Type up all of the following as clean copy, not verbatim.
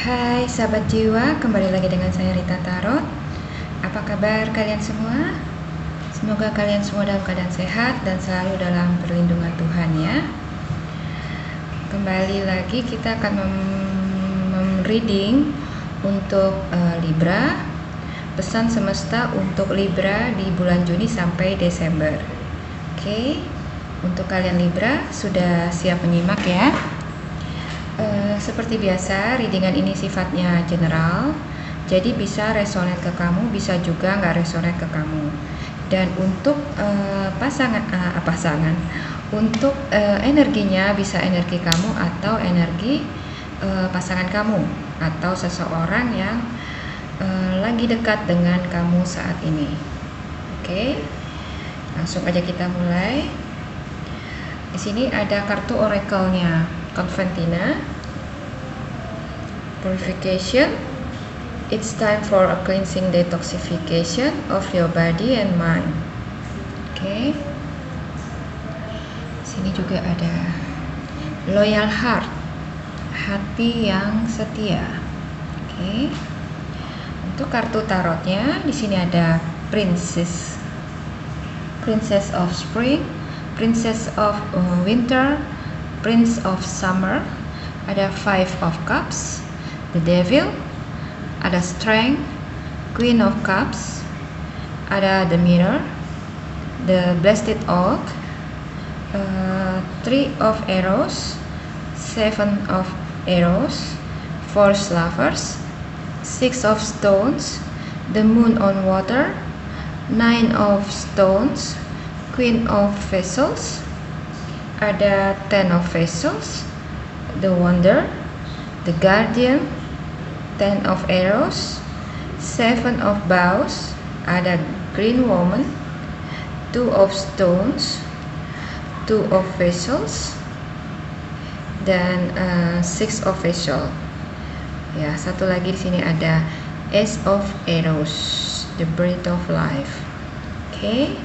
Hai sahabat jiwa, kembali lagi dengan saya Rita Tarot. Apa kabar kalian semua? Semoga kalian semua dalam keadaan sehat dan selalu dalam perlindungan Tuhan ya. Kembali lagi kita akan reading untuk Libra. Pesan semesta untuk Libra di bulan Juni sampai Desember. Oke, untuk kalian Libra sudah siap menyimak ya? Seperti biasa, readingan ini sifatnya general, jadi bisa resonate ke kamu, bisa juga nggak resonate ke kamu. Dan untuk untuk energinya bisa energi kamu atau energi pasangan kamu atau seseorang yang lagi dekat dengan kamu saat ini. Oke, langsung aja kita mulai. Di sini ada kartu oracle-nya, Conventina. Purification. It's time for a cleansing detoxification of your body and mind. Oke. Sini juga ada loyal heart, hati yang setia. Oke. Untuk kartu tarotnya di sini ada Princess of Spring, Princess of Winter, Prince of Summer, ada Five of Cups, the Devil, ada Strength, Queen of Cups, ada the Mirror, the Blessed Oak, Three of Arrows, Seven of Arrows, Four Lovers, Six of Stones, the Moon on Water, Nine of Stones, Queen of Vessels, ada Ten of Vessels, the Wonder, the Guardian, Ten of Arrows, Seven of Bows, ada Green Woman, Two of Stones, Two of Vessels, dan Six of Vessels. Ya, satu lagi di sini ada Ace of Arrows, the Breath of Life. Oke.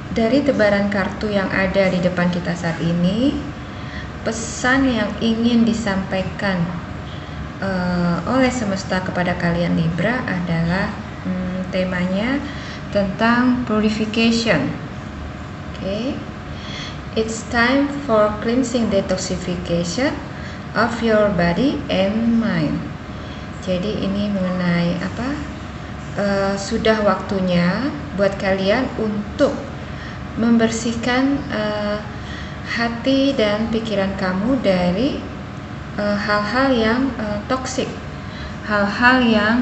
Dari tebaran kartu yang ada di depan kita saat ini, pesan yang ingin disampaikan oleh semesta kepada kalian Libra adalah temanya tentang purification. Oke. It's time for cleansing detoxification of your body and mind. Jadi ini mengenai apa? Sudah waktunya buat kalian untuk membersihkan hati dan pikiran kamu dari hal-hal yang toksik, hal-hal yang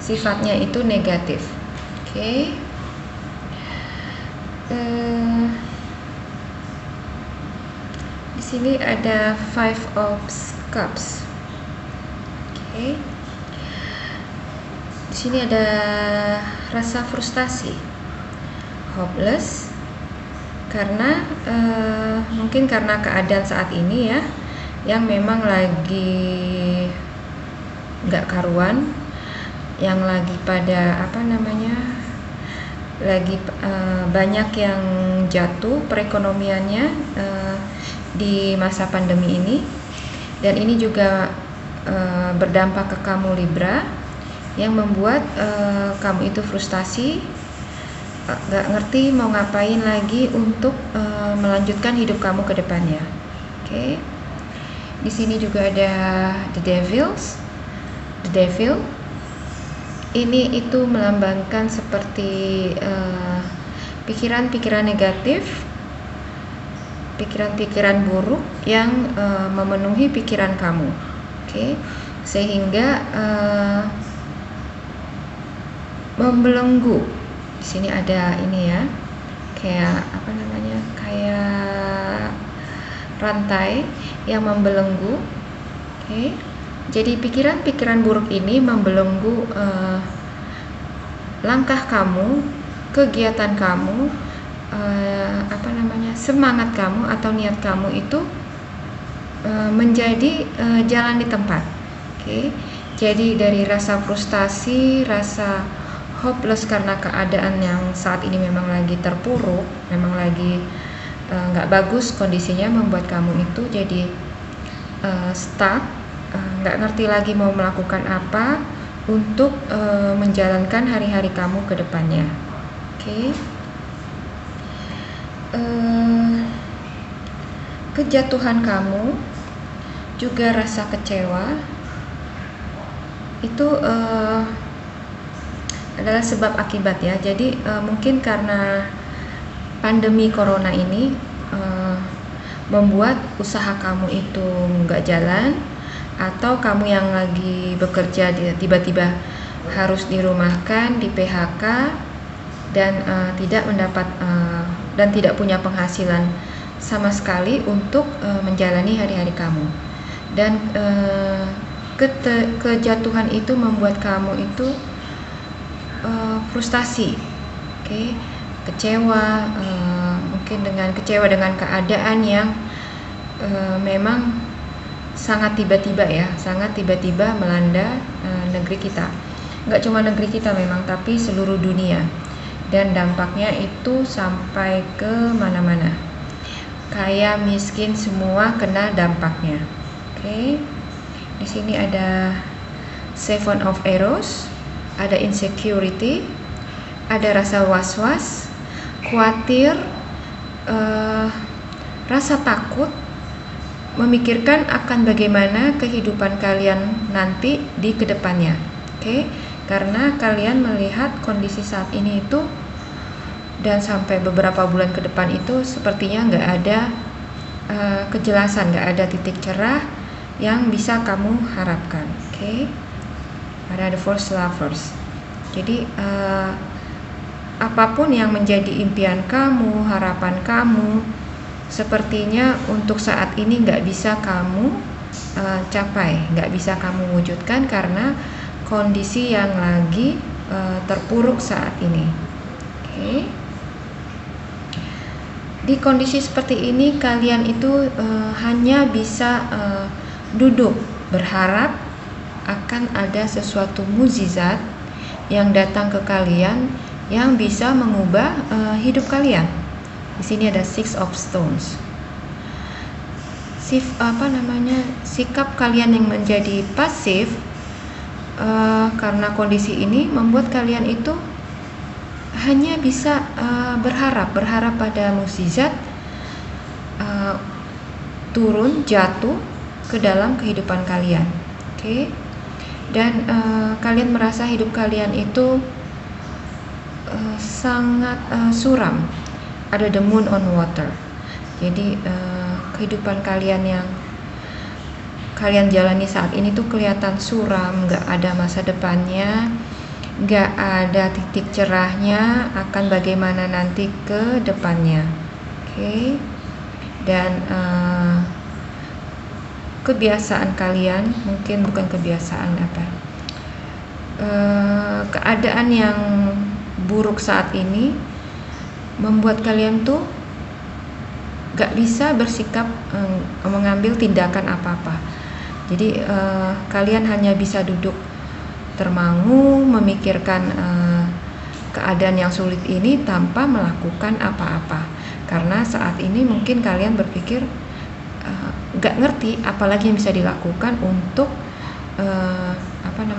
sifatnya itu negatif. Oke. Di sini ada Five of Cups. Oke. Di sini ada rasa frustasi, hopeless, karena mungkin karena keadaan saat ini ya, yang memang lagi nggak karuan, yang lagi pada lagi banyak yang jatuh perekonomiannya di masa pandemi ini, dan ini juga berdampak ke kamu Libra, yang membuat kamu itu frustasi, gak ngerti mau ngapain lagi untuk melanjutkan hidup kamu ke depannya. Oke. Di sini juga ada the Devil. Ini itu melambangkan seperti pikiran-pikiran negatif, pikiran-pikiran buruk yang memenuhi pikiran kamu. Oke. Sehingga membelenggu. Di sini ada ini ya, kayak kayak rantai yang membelenggu. Oke. Jadi pikiran-pikiran buruk ini membelenggu langkah kamu, kegiatan kamu, semangat kamu atau niat kamu itu menjadi jalan di tempat. Oke. Jadi dari rasa frustasi, rasa hopeless karena keadaan yang saat ini memang lagi terpuruk, memang lagi nggak bagus kondisinya, membuat kamu itu jadi stuck, nggak ngerti lagi mau melakukan apa untuk menjalankan hari-hari kamu ke depannya. Oke. Kejatuhan kamu, juga rasa kecewa itu adalah sebab akibat ya. Jadi mungkin karena pandemi corona ini membuat usaha kamu itu nggak jalan, atau kamu yang lagi bekerja tiba-tiba harus dirumahkan, di PHK, dan tidak mendapat dan tidak punya penghasilan sama sekali untuk menjalani hari-hari kamu. Dan kejatuhan itu membuat kamu itu frustasi, kecewa, mungkin kecewa dengan keadaan yang memang sangat tiba-tiba ya, sangat tiba-tiba melanda negeri kita. Nggak cuma negeri kita memang, tapi seluruh dunia, dan dampaknya itu sampai ke mana-mana. Kaya miskin semua kena dampaknya. Di sini ada Seven of Arrows, ada insecurity, ada rasa was-was, khawatir, rasa takut, memikirkan akan bagaimana kehidupan kalian nanti di kedepannya. Karena kalian melihat kondisi saat ini itu, dan sampai beberapa bulan ke depan itu sepertinya nggak ada kejelasan, nggak ada titik cerah yang bisa kamu harapkan. Ada the Four Lovers. Jadi apapun yang menjadi impian kamu, harapan kamu, sepertinya untuk saat ini nggak bisa kamu capai, nggak bisa kamu wujudkan karena kondisi yang lagi terpuruk saat ini. Di kondisi seperti ini kalian itu hanya bisa duduk berharap akan ada sesuatu mukjizat yang datang ke kalian yang bisa mengubah hidup kalian. Di sini ada Six of Stones. Sikap kalian yang menjadi pasif karena kondisi ini membuat kalian itu hanya bisa berharap pada mukjizat turun, jatuh ke dalam kehidupan kalian. Dan kalian merasa hidup kalian itu sangat suram. Ada the moon on water. Jadi kehidupan kalian yang kalian jalani saat ini tuh kelihatan suram, nggak ada masa depannya, nggak ada titik cerahnya akan bagaimana nanti ke depannya. Dan kebiasaan kalian, mungkin bukan kebiasaan keadaan yang buruk saat ini membuat kalian tuh gak bisa bersikap mengambil tindakan apa-apa. Jadi kalian hanya bisa duduk termangu memikirkan keadaan yang sulit ini tanpa melakukan apa-apa, karena saat ini mungkin kalian berpikir gak ngerti apalagi yang bisa dilakukan untuk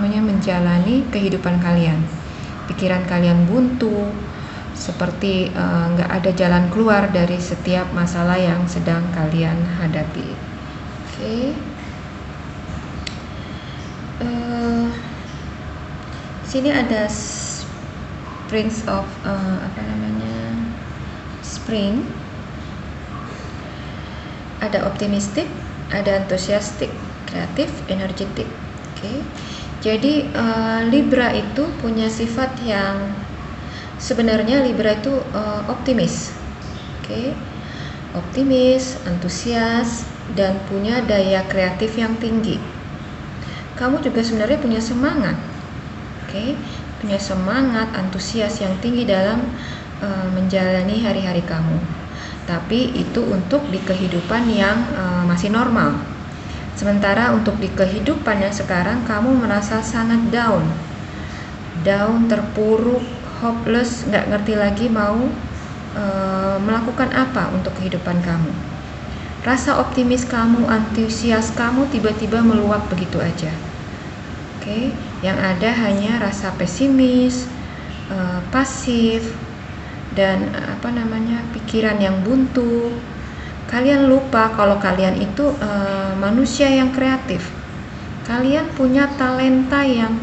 menjalani kehidupan kalian. Pikiran kalian buntu, seperti nggak ada jalan keluar dari setiap masalah yang sedang kalian hadapi. Sini ada Prince of Spring. Ada optimistik, ada enthusiastic, kreatif, energetik. Jadi Libra itu punya sifat yang sebenarnya Libra itu optimis. Optimis, antusias, dan punya daya kreatif yang tinggi. Kamu juga sebenarnya punya semangat. Punya semangat, antusias yang tinggi dalam menjalani hari-hari kamu. Tapi itu untuk di kehidupan yang masih normal. Sementara untuk di kehidupan yang sekarang kamu merasa sangat down, terpuruk, hopeless, nggak ngerti lagi mau melakukan apa untuk kehidupan kamu. Rasa optimis kamu, antusias kamu tiba-tiba meluap begitu aja. Oke, yang ada hanya rasa pesimis, pasif, dan pikiran yang buntu. Kalian lupa kalau kalian itu manusia yang kreatif. Kalian punya talenta yang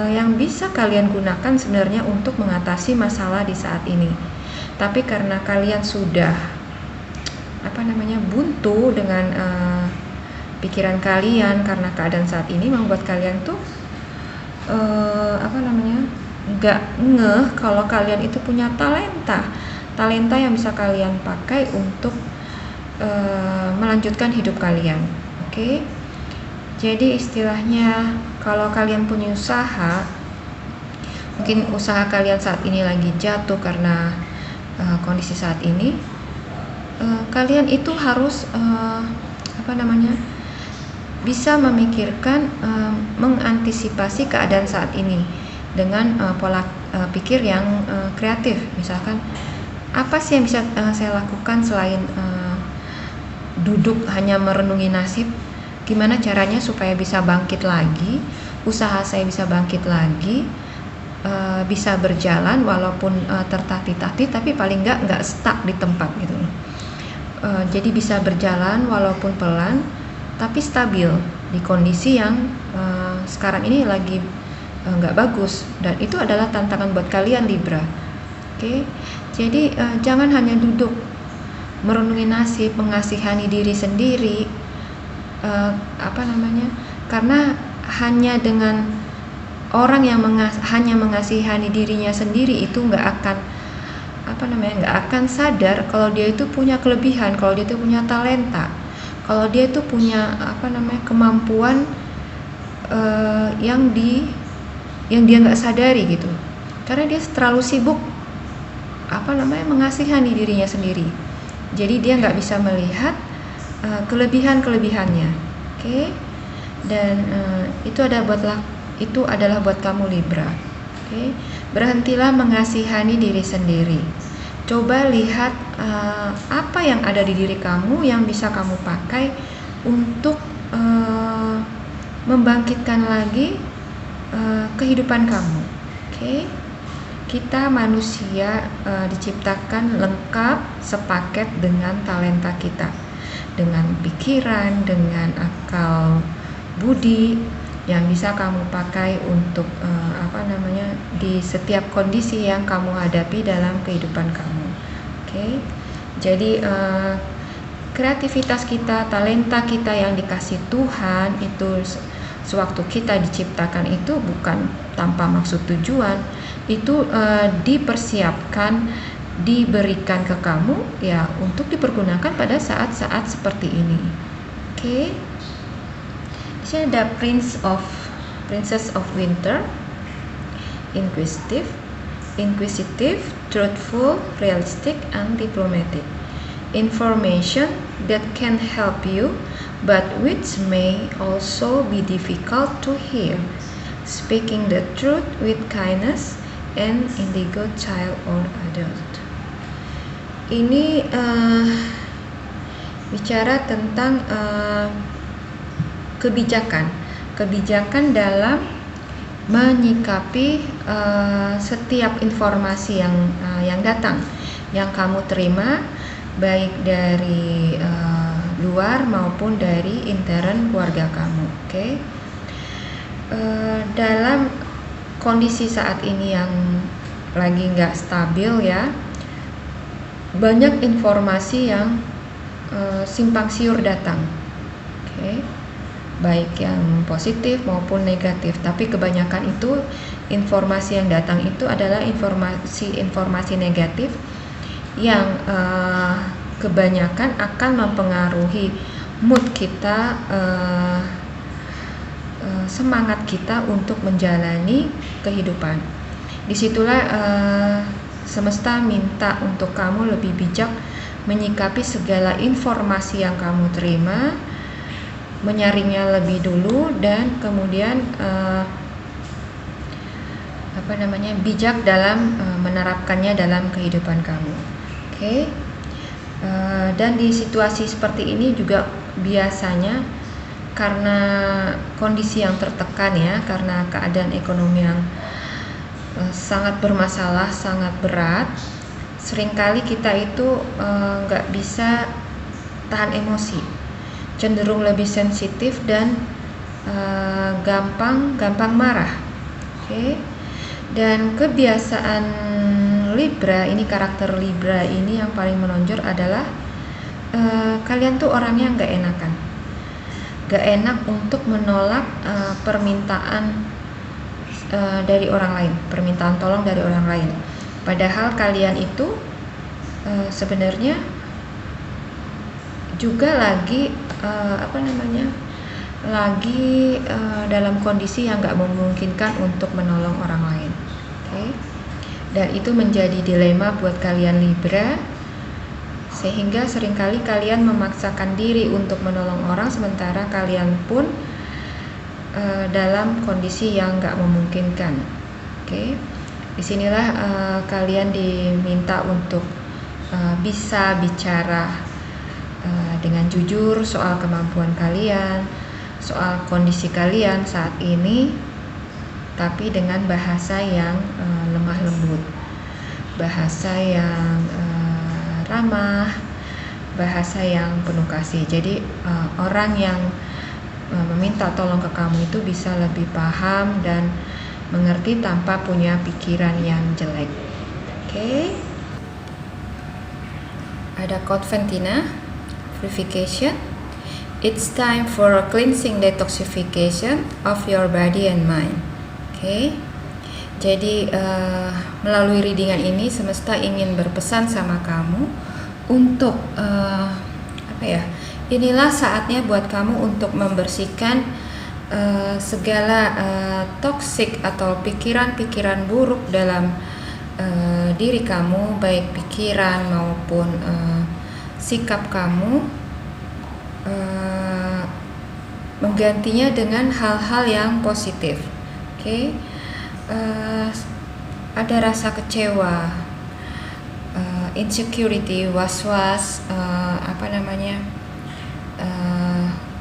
yang bisa kalian gunakan sebenarnya untuk mengatasi masalah di saat ini. Tapi karena kalian sudah buntu dengan pikiran kalian, karena keadaan saat ini membuat kalian tuh nggak ngeh kalau kalian itu punya talenta yang bisa kalian pakai untuk melanjutkan hidup kalian. Oke? Jadi istilahnya kalau kalian punya usaha, mungkin usaha kalian saat ini lagi jatuh karena kondisi saat ini, kalian itu harus bisa memikirkan, mengantisipasi keadaan saat ini dengan pola pikir yang kreatif. Misalkan, apa sih yang bisa saya lakukan selain duduk hanya merenungi nasib? Gimana caranya supaya bisa bangkit lagi, usaha saya bisa bangkit lagi, bisa berjalan walaupun tertatih-tatih, tapi paling nggak stuck di tempat gitu. Jadi bisa berjalan walaupun pelan, tapi stabil di kondisi yang sekarang ini lagi nggak bagus, dan itu adalah tantangan buat kalian Libra. Oke, jadi jangan hanya duduk merenungi nasib, mengasihani diri sendiri. Karena hanya dengan orang yang hanya mengasihani dirinya sendiri itu nggak akan sadar kalau dia itu punya kelebihan, kalau dia itu punya talenta, kalau dia itu punya kemampuan yang dia nggak sadari gitu, karena dia terlalu sibuk mengasihani dirinya sendiri. Jadi dia nggak bisa melihat kelebihan-kelebihannya. Oke? Dan itu adalah buat kamu Libra. Oke? Berhentilah mengasihani diri sendiri. Coba lihat apa yang ada di diri kamu yang bisa kamu pakai untuk membangkitkan lagi kehidupan kamu. Oke? Kita manusia diciptakan lengkap sepaket dengan talenta kita, dengan pikiran, dengan akal budi yang bisa kamu pakai untuk di setiap kondisi yang kamu hadapi dalam kehidupan kamu. Oke? Jadi kreativitas kita, talenta kita yang dikasih Tuhan itu sewaktu kita diciptakan itu bukan tanpa maksud tujuan, itu dipersiapkan, diberikan ke kamu ya untuk dipergunakan pada saat-saat seperti ini. Oke. Di sini ada Princess of Winter, inquisitive, truthful, realistic, and diplomatic. Information that can help you, but which may also be difficult to hear. Speaking the truth with kindness, and indigo child or adult. Ini bicara tentang kebijakan dalam menyikapi setiap informasi yang datang, yang kamu terima, baik dari luar maupun dari intern keluarga kamu. Oke? Dalam kondisi saat ini yang lagi nggak stabil ya, banyak informasi yang simpang siur datang. Oke? Baik yang positif maupun negatif, tapi kebanyakan itu informasi yang datang itu adalah informasi negatif yang kebanyakan akan mempengaruhi mood kita, semangat kita untuk menjalani kehidupan. Disitulah semesta minta untuk kamu lebih bijak menyikapi segala informasi yang kamu terima, menyaringnya lebih dulu, dan kemudian bijak dalam menerapkannya dalam kehidupan kamu. Oke. Dan di situasi seperti ini juga biasanya karena kondisi yang tertekan ya, karena keadaan ekonomi yang sangat bermasalah, sangat berat, seringkali kita itu nggak bisa tahan emosi, cenderung lebih sensitif dan gampang marah. Oke. Dan kebiasaan Libra ini, karakter Libra ini yang paling menonjol adalah kalian tuh orangnya nggak enak untuk menolak permintaan dari orang lain, permintaan tolong dari orang lain. Padahal kalian itu sebenarnya juga lagi dalam kondisi yang nggak memungkinkan untuk menolong orang lain. Oke. Dan itu menjadi dilema buat kalian Libra, sehingga seringkali kalian memaksakan diri untuk menolong orang sementara kalian pun dalam kondisi yang nggak memungkinkan. Oke. Disinilah kalian diminta untuk bisa bicara dengan jujur soal kemampuan kalian, soal kondisi kalian saat ini, tapi dengan bahasa yang lemah lembut, bahasa yang ramah, bahasa yang penuh kasih. Jadi orang yang meminta tolong ke kamu itu bisa lebih paham dan mengerti tanpa punya pikiran yang jelek. Oke. Ada quote Ventina, purification. It's time for a cleansing detoxification of your body and mind. Oke. Jadi melalui readingan ini semesta ingin berpesan sama kamu untuk inilah saatnya buat kamu untuk membersihkan segala toksik atau pikiran-pikiran buruk dalam diri kamu, baik pikiran maupun sikap kamu, menggantinya dengan hal-hal yang positif. Oke. Ada rasa kecewa, insecurity, was-was,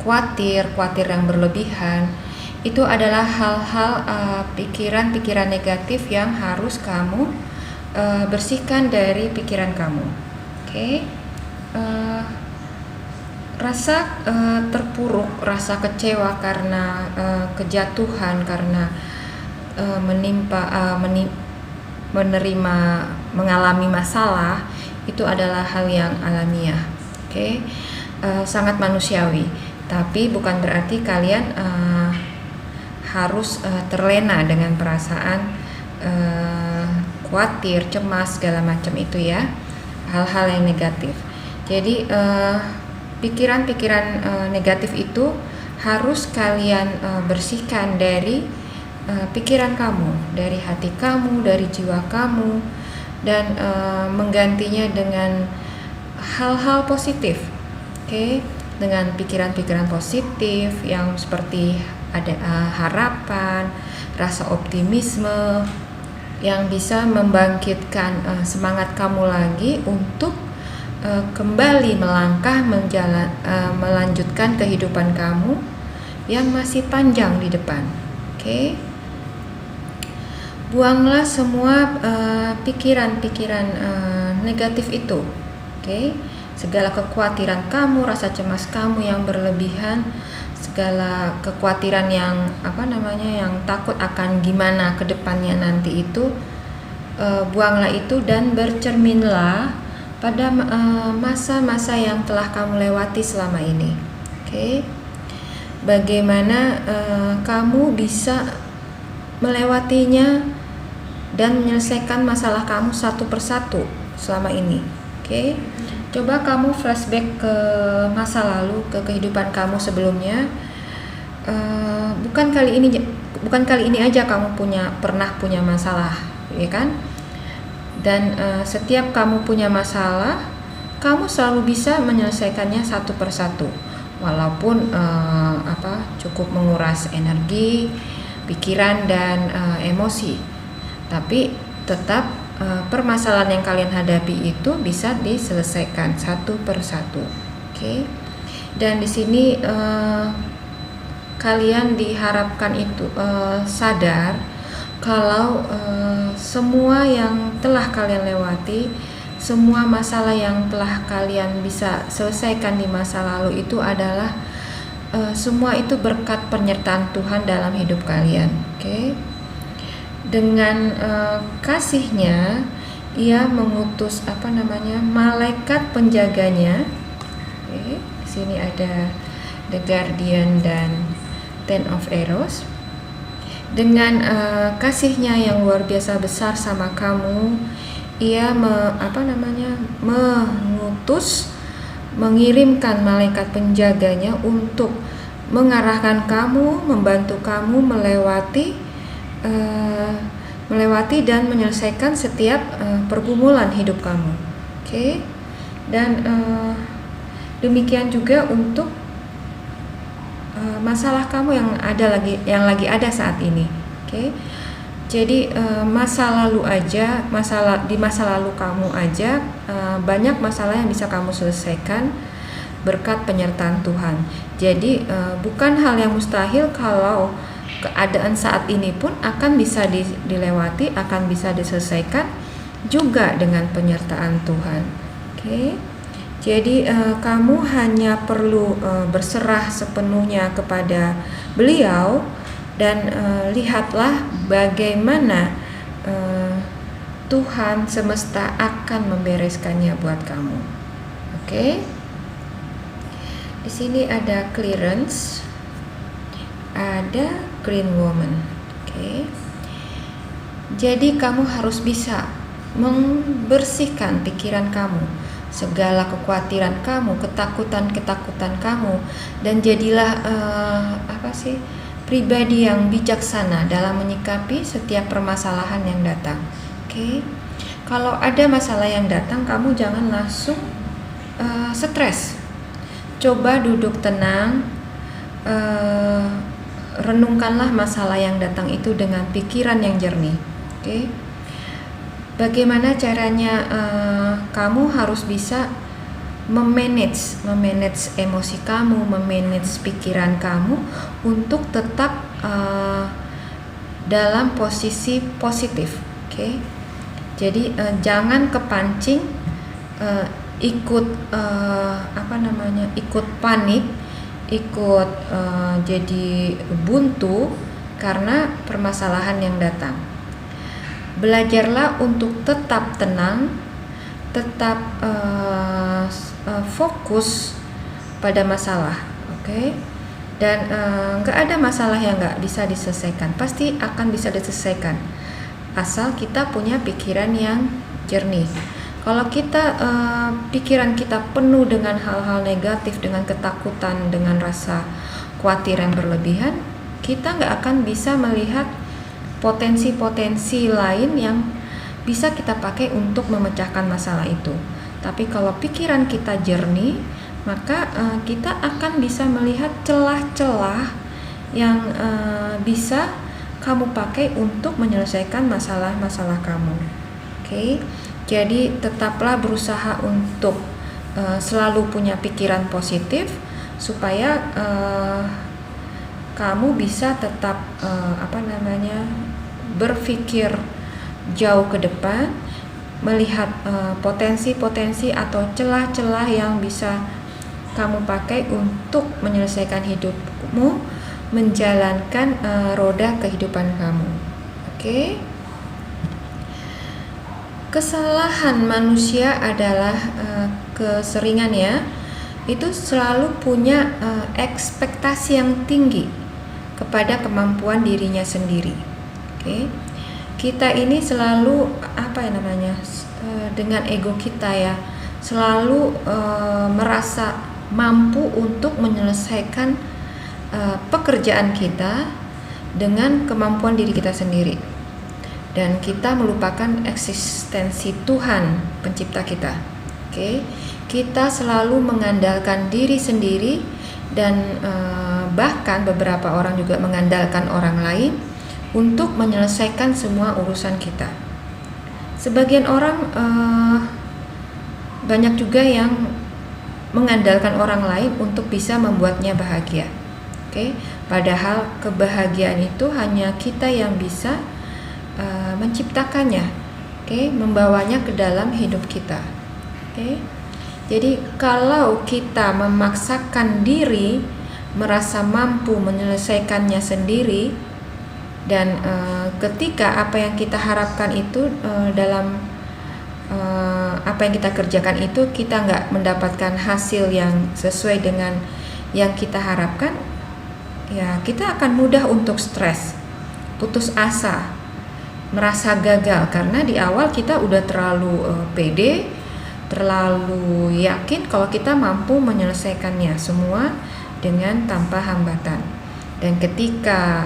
khawatir yang berlebihan. Itu adalah hal-hal pikiran-pikiran negatif yang harus kamu bersihkan dari pikiran kamu. Oke. Rasa terpuruk, rasa kecewa karena kejatuhan, karena mengalami masalah, itu adalah hal yang alamiah. Oke. Sangat manusiawi, tapi bukan berarti kalian harus terlena dengan perasaan khawatir, cemas, segala macam itu ya, hal-hal yang negatif. Jadi pikiran-pikiran negatif itu harus kalian bersihkan dari pikiran kamu, dari hati kamu, dari jiwa kamu, dan menggantinya dengan hal-hal positif. Oke. Dengan pikiran-pikiran positif yang seperti ada harapan, rasa optimisme yang bisa membangkitkan semangat kamu lagi untuk kembali melangkah melanjutkan kehidupan kamu yang masih panjang di depan. Oke. Buanglah semua pikiran-pikiran negatif itu. Oke. Segala kekhawatiran kamu, rasa cemas kamu yang berlebihan, segala kekhawatiran yang yang takut akan gimana ke depannya nanti itu, buanglah itu dan bercerminlah pada masa-masa yang telah kamu lewati selama ini. Oke. Bagaimana kamu bisa melewatinya dan menyelesaikan masalah kamu satu persatu selama ini. Oke. Coba kamu flashback ke masa lalu, ke kehidupan kamu sebelumnya. Bukan kali ini aja kamu pernah punya masalah, ya kan? Dan setiap kamu punya masalah, kamu selalu bisa menyelesaikannya satu persatu, walaupun cukup menguras energi, pikiran dan emosi. Tapi tetap permasalahan yang kalian hadapi itu bisa diselesaikan satu persatu. Oke. Dan di sini kalian diharapkan itu sadar kalau semua yang telah kalian lewati, semua masalah yang telah kalian bisa selesaikan di masa lalu itu adalah semua itu berkat penyertaan Tuhan dalam hidup kalian. Oke. Dengan kasihnya Ia mengutus malaikat penjaganya. Oke. Di sini ada The Guardian dan Ten of Arrows. Dengan kasihnya yang luar biasa besar sama kamu, Ia mengirimkan malaikat penjaganya untuk mengarahkan kamu, membantu kamu melewati dan menyelesaikan setiap pergumulan hidup kamu. Oke. Dan demikian juga untuk masalah kamu yang lagi ada saat ini. Oke. Jadi di masa lalu kamu aja banyak masalah yang bisa kamu selesaikan berkat penyertaan Tuhan. Jadi bukan hal yang mustahil kalau keadaan saat ini pun akan bisa dilewati, akan bisa diselesaikan juga dengan penyertaan Tuhan. Oke. Jadi kamu hanya perlu berserah sepenuhnya kepada Beliau dan lihatlah bagaimana Tuhan semesta akan membereskannya buat kamu. Oke. Di sini ada clearance, ada green woman. Oke. Jadi kamu harus bisa membersihkan pikiran kamu, segala kekhawatiran kamu, ketakutan kamu, dan jadilah pribadi yang bijaksana dalam menyikapi setiap permasalahan yang datang. Oke. Kalau ada masalah yang datang, kamu jangan langsung stres. Coba duduk tenang, renungkanlah masalah yang datang itu dengan pikiran yang jernih. Oke. Bagaimana caranya kamu harus bisa memanage emosi kamu, memanage pikiran kamu untuk tetap dalam posisi positif. Oke. Jadi jangan kepancing ikut panik, ikut jadi buntu karena permasalahan yang datang. Belajarlah untuk tetap tenang, tetap fokus pada masalah, oke? Dan nggak ada masalah yang nggak bisa diselesaikan, pasti akan bisa diselesaikan, asal kita punya pikiran yang jernih. Kalau kita pikiran kita penuh dengan hal-hal negatif, dengan ketakutan, dengan rasa khawatir yang berlebihan, kita nggak akan bisa melihat potensi-potensi lain yang bisa kita pakai untuk memecahkan masalah itu. Tapi kalau pikiran kita jernih, maka kita akan bisa melihat celah-celah yang bisa kamu pakai untuk menyelesaikan masalah-masalah kamu. Oke. Jadi tetaplah berusaha untuk selalu punya pikiran positif supaya kamu bisa tetap berpikir jauh ke depan, melihat potensi-potensi atau celah-celah yang bisa kamu pakai untuk menyelesaikan hidupmu, menjalankan roda kehidupan kamu. Oke. Kesalahan manusia adalah keseringan itu selalu punya ekspektasi yang tinggi kepada kemampuan dirinya sendiri. Oke. Kita ini selalu dengan ego kita selalu merasa mampu untuk menyelesaikan pekerjaan kita dengan kemampuan diri kita sendiri, dan kita melupakan eksistensi Tuhan pencipta kita. Oke. Kita selalu mengandalkan diri sendiri dan bahkan beberapa orang juga mengandalkan orang lain untuk menyelesaikan semua urusan kita. Sebagian orang banyak juga yang mengandalkan orang lain untuk bisa membuatnya bahagia. Padahal kebahagiaan itu hanya kita yang bisa menciptakannya, membawanya ke dalam hidup kita. Jadi kalau kita memaksakan diri merasa mampu menyelesaikannya sendiri, dan ketika apa yang kita harapkan itu dalam apa yang kita kerjakan itu kita nggak mendapatkan hasil yang sesuai dengan yang kita harapkan, ya kita akan mudah untuk stres, putus asa, merasa gagal karena di awal kita udah terlalu pede, terlalu yakin kalau kita mampu menyelesaikannya semua dengan tanpa hambatan. Dan ketika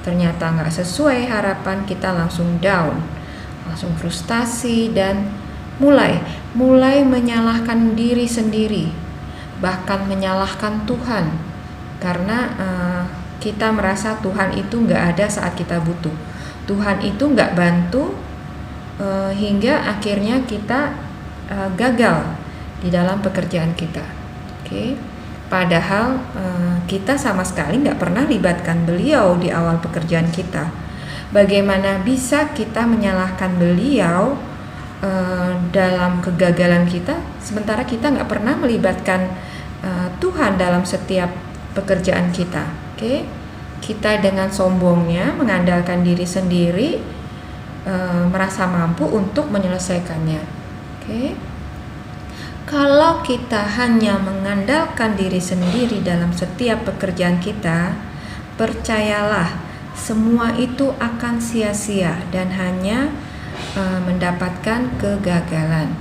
ternyata nggak sesuai harapan, kita langsung down, langsung frustasi dan mulai menyalahkan diri sendiri, bahkan menyalahkan Tuhan karena kita merasa Tuhan itu nggak ada saat kita butuh, Tuhan itu nggak bantu, hingga akhirnya kita gagal di dalam pekerjaan kita. Padahal kita sama sekali nggak pernah libatkan beliau di awal pekerjaan kita. Bagaimana bisa kita menyalahkan beliau dalam kegagalan kita, sementara kita nggak pernah melibatkan Tuhan dalam setiap pekerjaan kita. Kita dengan sombongnya mengandalkan diri sendiri, merasa mampu untuk menyelesaikannya. Kalau kita hanya mengandalkan diri sendiri dalam setiap pekerjaan kita, percayalah semua itu akan sia-sia dan hanya mendapatkan kegagalan.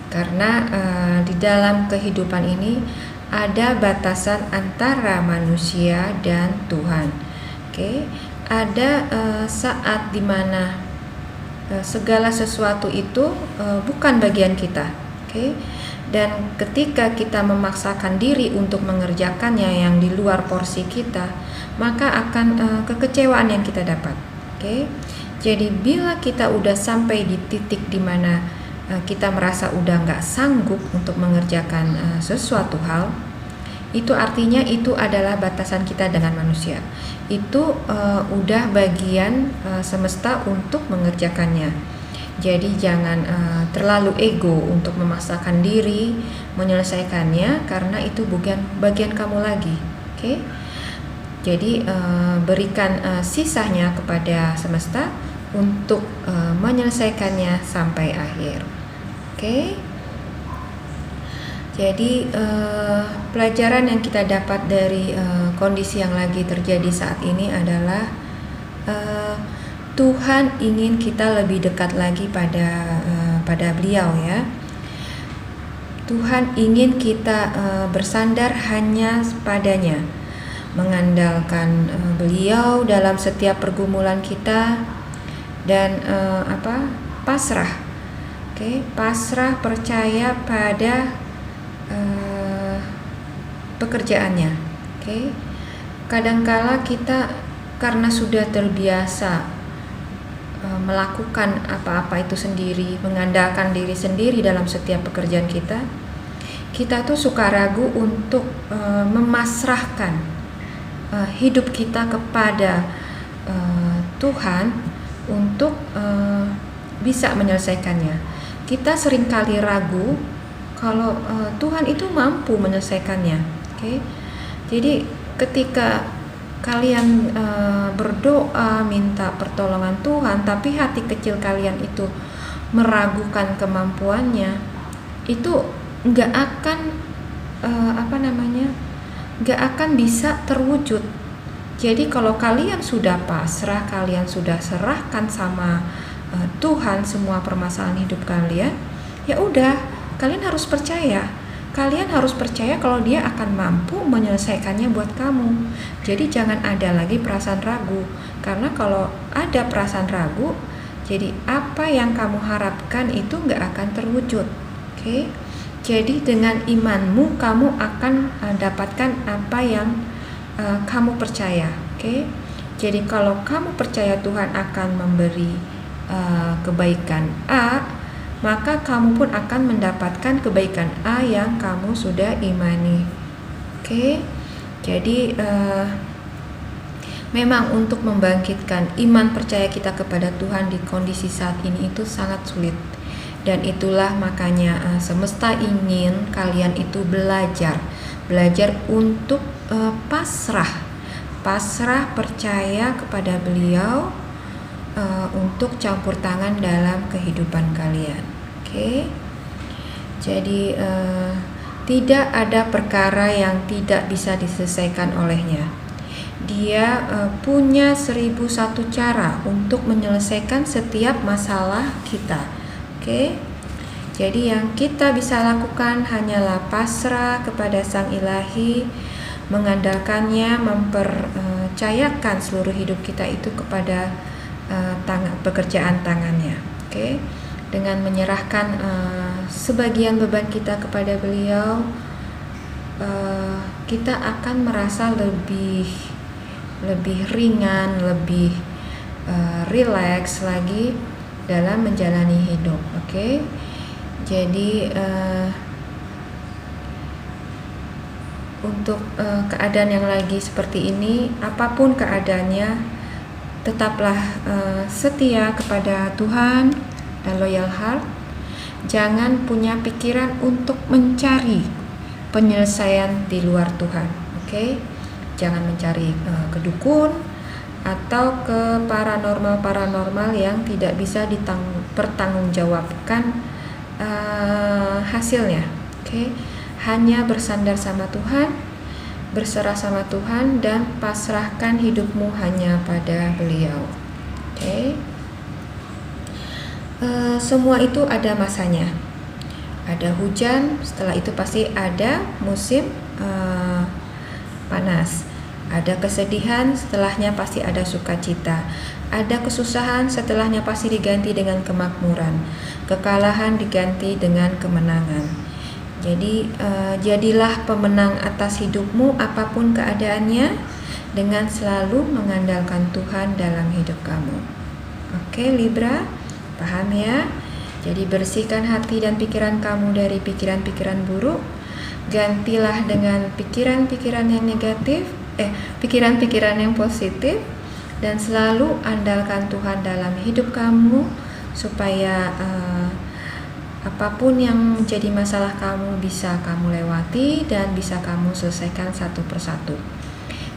Karena di dalam kehidupan ini ada batasan antara manusia dan Tuhan. Ada saat dimana segala sesuatu itu bukan bagian kita. Dan ketika kita memaksakan diri untuk mengerjakannya yang di luar porsi kita, maka akan kekecewaan yang kita dapat. Jadi bila kita udah sampai di titik dimana kita merasa udah nggak sanggup untuk mengerjakan sesuatu hal, itu artinya itu adalah batasan kita dengan manusia. Itu udah bagian semesta untuk mengerjakannya. Jadi jangan terlalu ego untuk memaksakan diri menyelesaikannya, karena itu bukan bagian kamu lagi. Jadi berikan sisanya kepada semesta untuk menyelesaikannya sampai akhir. Jadi pelajaran yang kita dapat dari kondisi yang lagi terjadi saat ini adalah Tuhan ingin kita lebih dekat lagi pada beliau, ya. Tuhan ingin kita bersandar hanya padanya, mengandalkan beliau dalam setiap pergumulan kita, dan pasrah. Pasrah, percaya pada pekerjaannya. Kadangkala kita karena sudah terbiasa melakukan apa-apa itu sendiri, mengandalkan diri sendiri dalam setiap pekerjaan kita tuh suka ragu untuk memasrahkan hidup kita kepada Tuhan untuk bisa menyelesaikannya. Kita seringkali ragu kalau Tuhan itu mampu menyelesaikannya. Jadi ketika kalian berdoa minta pertolongan Tuhan, tapi hati kecil kalian itu meragukan kemampuannya, itu nggak akan nggak akan bisa terwujud. Jadi kalau kalian sudah pasrah, kalian sudah serahkan sama Tuhan semua permasalahan hidup kalian, ya udah, kalian harus percaya. Kalian harus percaya kalau Dia akan mampu menyelesaikannya buat kamu. Jadi jangan ada lagi perasaan ragu, karena kalau ada perasaan ragu, jadi apa yang kamu harapkan itu nggak akan terwujud. Jadi dengan imanmu kamu akan dapatkan apa yang kamu percaya. Jadi kalau kamu percaya Tuhan akan memberi kebaikan A, maka kamu pun akan mendapatkan kebaikan A yang kamu sudah imani. Oke. Jadi memang untuk membangkitkan iman percaya kita kepada Tuhan di kondisi saat ini itu sangat sulit. Dan itulah makanya semesta ingin kalian itu belajar untuk pasrah percaya kepada Beliau untuk campur tangan dalam kehidupan kalian. Oke. Jadi tidak ada perkara yang tidak bisa diselesaikan olehnya. Dia punya 1001 cara untuk menyelesaikan setiap masalah kita. Oke. Jadi yang kita bisa lakukan hanyalah pasrah kepada Sang Ilahi, mengandalkannya, mempercayakan seluruh hidup kita itu kepada pekerjaan tangannya. Oke. Dengan menyerahkan sebagian beban kita kepada Beliau, kita akan merasa lebih ringan, lebih rileks lagi dalam menjalani hidup. Oke. Jadi untuk keadaan yang lagi seperti ini, apapun keadaannya, tetaplah setia kepada Tuhan dan loyal heart. Jangan punya pikiran untuk mencari penyelesaian di luar Tuhan. Oke. Jangan mencari ke dukun atau ke paranormal yang tidak bisa dipertanggungjawabkan hasilnya. Oke. Hanya bersandar sama Tuhan, berserah sama Tuhan, dan pasrahkan hidupmu hanya pada Beliau. Oke. Semua itu ada masanya. Ada hujan, setelah itu pasti ada musim panas. Ada kesedihan, setelahnya pasti ada sukacita. Ada kesusahan, setelahnya pasti diganti dengan kemakmuran. Kekalahan diganti dengan kemenangan. Jadi jadilah pemenang atas hidupmu apapun keadaannya, dengan selalu mengandalkan Tuhan dalam hidup kamu. Oke, Libra, paham ya? Jadi bersihkan hati dan pikiran kamu dari pikiran-pikiran buruk. Gantilah dengan pikiran-pikiran yang negatif, pikiran-pikiran yang positif, dan selalu andalkan Tuhan dalam hidup kamu supaya apapun yang menjadi masalah kamu bisa kamu lewati dan bisa kamu selesaikan satu persatu.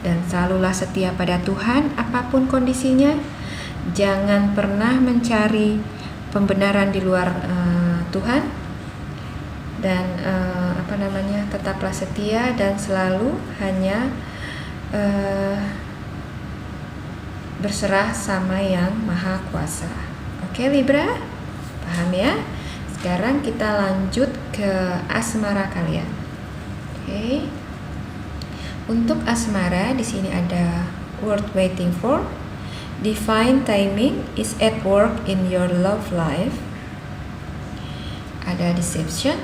Dan selalulah setia pada Tuhan apapun kondisinya. Jangan pernah mencari pembenaran di luar Tuhan. Dan tetaplah setia dan selalu hanya berserah sama Yang Maha Kuasa. Oke, Libra, paham ya? Sekarang kita lanjut ke asmara kalian. Oke. Untuk asmara di sini ada word waiting for. Divine timing is at work in your love life. Ada deception.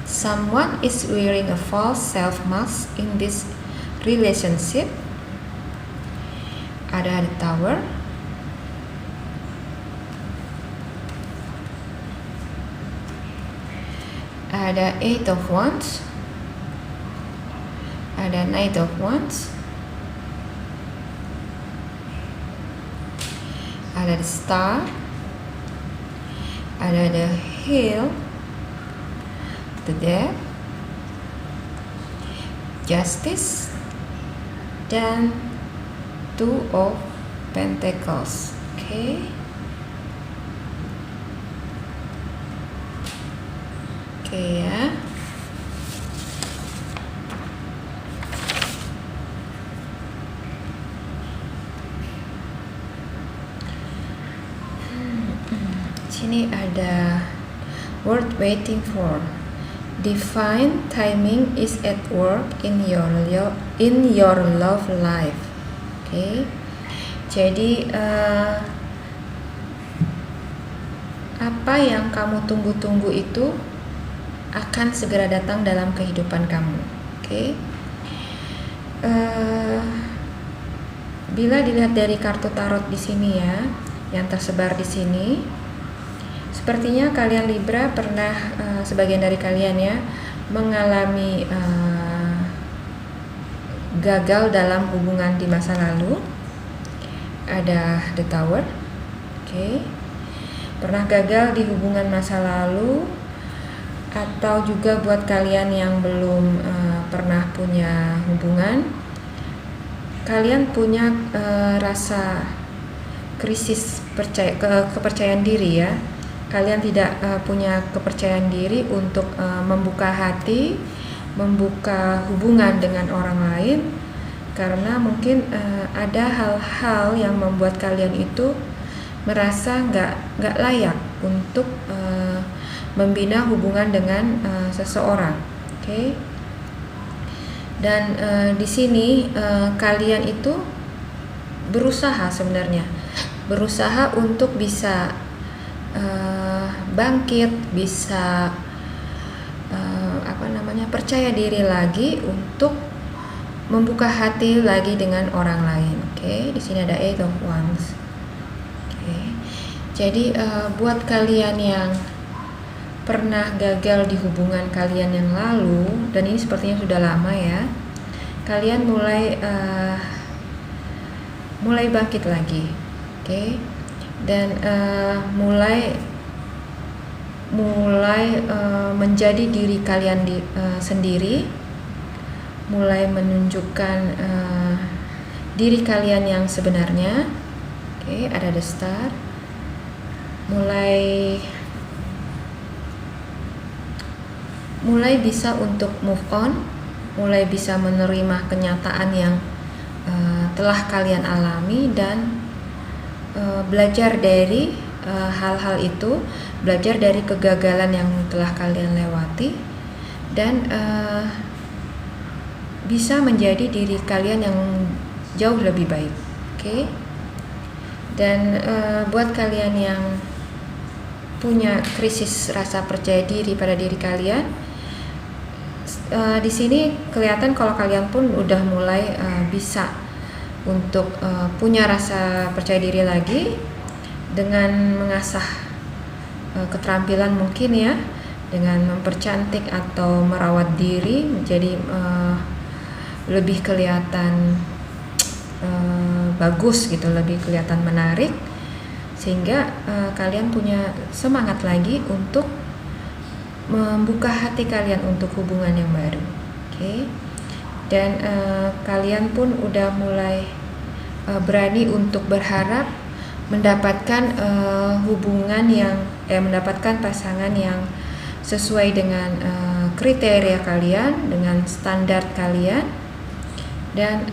Someone is wearing a false self mask in this relationship. Ada the Tower. Ada Eight of Wands. Ada Knight of Wands. Ada the Star. Ada the Heel. The Death, Justice, dan Two of Pentacles. Oke. Oke ya. Sini ada word waiting for. Divine timing is at work in your love life. Oke. Jadi apa yang kamu tunggu-tunggu itu akan segera datang dalam kehidupan kamu. Oke. Bila dilihat dari kartu tarot di sini ya, yang tersebar di sini, sepertinya kalian Libra pernah sebagian dari kalian ya mengalami gagal dalam hubungan di masa lalu. Ada The Tower. Oke. Pernah gagal di hubungan masa lalu, atau juga buat kalian yang belum pernah punya hubungan, kalian punya rasa krisis kepercayaan diri ya. Kalian tidak punya kepercayaan diri untuk membuka hati, membuka hubungan dengan orang lain, karena mungkin ada hal-hal yang membuat kalian itu merasa nggak layak untuk membina hubungan dengan seseorang. Oke. Dan di sini kalian itu berusaha sebenarnya, berusaha untuk bisa bangkit, bisa percaya diri lagi untuk membuka hati lagi dengan orang lain. Oke. Di sini ada Eight of Wands. Oke. Jadi buat kalian yang pernah gagal di hubungan kalian yang lalu, dan ini sepertinya sudah lama ya, kalian mulai bangkit lagi, oke? Dan mulai menjadi diri kalian sendiri, mulai menunjukkan diri kalian yang sebenarnya. Oke, ada The Star. Mulai bisa untuk move on, mulai bisa menerima kenyataan yang telah kalian alami, dan belajar dari hal-hal itu, belajar dari kegagalan yang telah kalian lewati, dan bisa menjadi diri kalian yang jauh lebih baik. Oke. Dan buat kalian yang punya krisis rasa percaya diri pada diri kalian, di sini kelihatan kalau kalian pun udah mulai bisa untuk punya rasa percaya diri lagi dengan mengasah keterampilan mungkin ya, dengan mempercantik atau merawat diri menjadi lebih kelihatan bagus gitu, lebih kelihatan menarik, sehingga kalian punya semangat lagi untuk membuka hati kalian untuk hubungan yang baru. Oke. Dan kalian pun udah mulai berani untuk berharap mendapatkan hubungan yang mendapatkan pasangan yang sesuai dengan kriteria kalian, dengan standar kalian, dan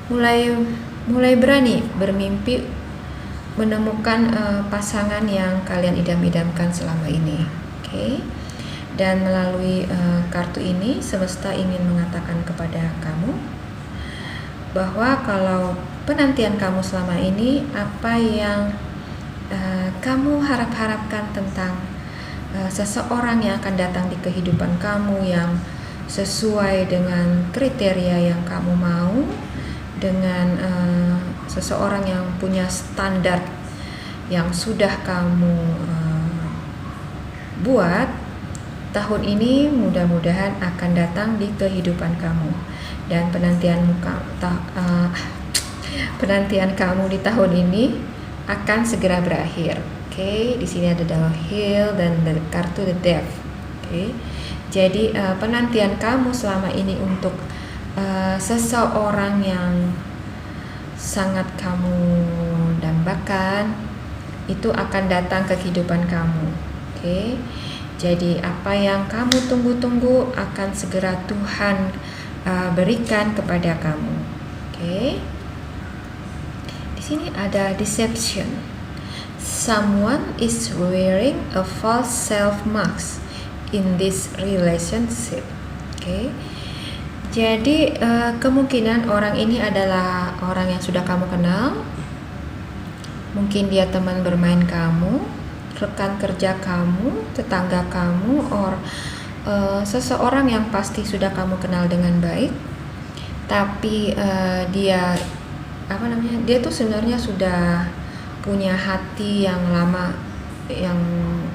mulai berani bermimpi menemukan pasangan yang kalian idam-idamkan selama ini. Oke. Dan melalui kartu ini, semesta ingin mengatakan kepada kamu bahwa kalau penantian kamu selama ini, apa yang kamu harapkan tentang seseorang yang akan datang di kehidupan kamu yang sesuai dengan kriteria yang kamu mau, dengan seseorang yang punya standar yang sudah kamu buat, tahun ini mudah-mudahan akan datang di kehidupan kamu, dan penantian kamu di tahun ini akan segera berakhir. Oke. Di sini ada The Hill dan kartu The Death. Oke. Jadi penantian kamu selama ini untuk seseorang yang sangat kamu dambakan itu akan datang ke kehidupan kamu. Oke. Jadi apa yang kamu tunggu-tunggu akan segera Tuhan berikan kepada kamu. Oke. Di sini ada Deception. Someone is wearing a false self mask in this relationship. Oke. Jadi kemungkinan orang ini adalah orang yang sudah kamu kenal. Mungkin dia teman bermain kamu, rekan kerja kamu, tetangga kamu, seseorang yang pasti sudah kamu kenal dengan baik. tapi dia tuh sebenarnya sudah punya hati yang lama, yang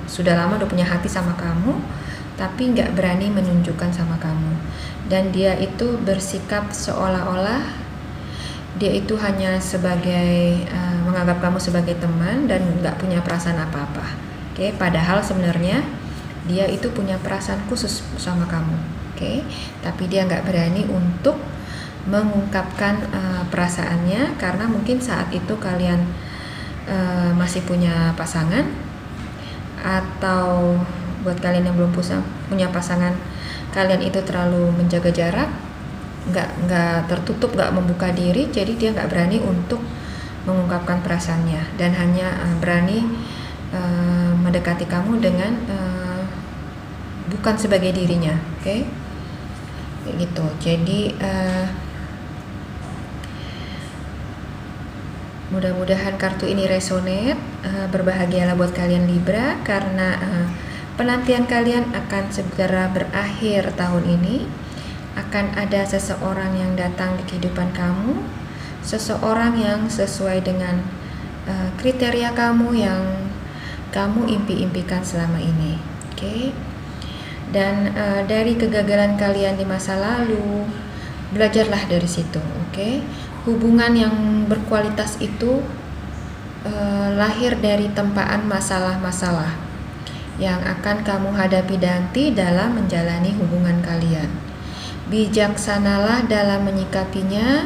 sudah lama udah punya hati sama kamu, tapi nggak berani menunjukkan sama kamu. Dan dia itu bersikap seolah-olah dia itu hanya sebagai menganggap kamu sebagai teman dan nggak punya perasaan apa-apa. Oke, padahal sebenarnya dia itu punya perasaan khusus sama kamu. Oke, tapi dia nggak berani untuk mengungkapkan perasaannya karena mungkin saat itu kalian masih punya pasangan, atau buat kalian yang belum punya pasangan, kalian itu terlalu menjaga jarak, nggak tertutup, nggak membuka diri, jadi dia nggak berani untuk mengungkapkan perasaannya dan hanya berani mendekati kamu dengan bukan sebagai dirinya. Oke, gitu. Jadi mudah-mudahan kartu ini resonate. Berbahagialah buat kalian Libra karena penantian kalian akan segera berakhir tahun ini. Akan ada seseorang yang datang di kehidupan kamu, seseorang yang sesuai dengan kriteria kamu yang kamu impi-impikan selama ini. Oke. Dan dari kegagalan kalian di masa lalu, belajarlah dari situ. Oke. Hubungan yang berkualitas itu lahir dari tempaan masalah-masalah yang akan kamu hadapi nanti dalam menjalani hubungan kalian. Bijaksanalah dalam menyikapinya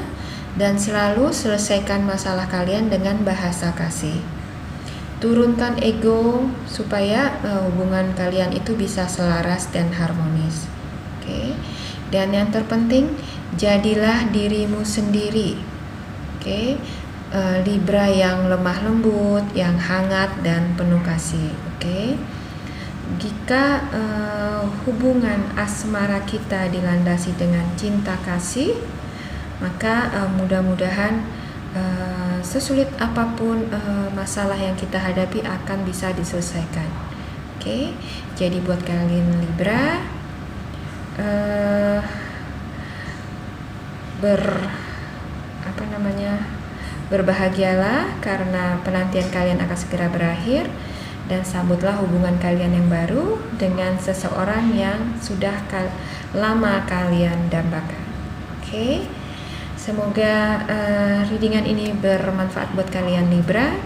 dan selalu selesaikan masalah kalian dengan bahasa kasih. Turunkan ego supaya hubungan kalian itu bisa selaras dan harmonis. Oke. Dan yang terpenting, jadilah dirimu sendiri. Oke. Libra yang lemah lembut, yang hangat dan penuh kasih. Oke. Jika hubungan asmara kita dilandasi dengan cinta kasih, maka mudah-mudahan sesulit apapun masalah yang kita hadapi akan bisa diselesaikan. Oke. Jadi buat kalian Libra, berbahagialah karena penantian kalian akan segera berakhir, dan sambutlah hubungan kalian yang baru dengan seseorang yang sudah lama kalian dambakan. Oke. Semoga readingan ini bermanfaat buat kalian Libra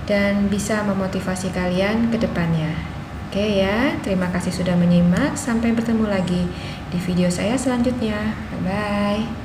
dan bisa memotivasi kalian ke depannya. Oke ya, terima kasih sudah menyimak. Sampai bertemu lagi di video saya selanjutnya. Bye-bye.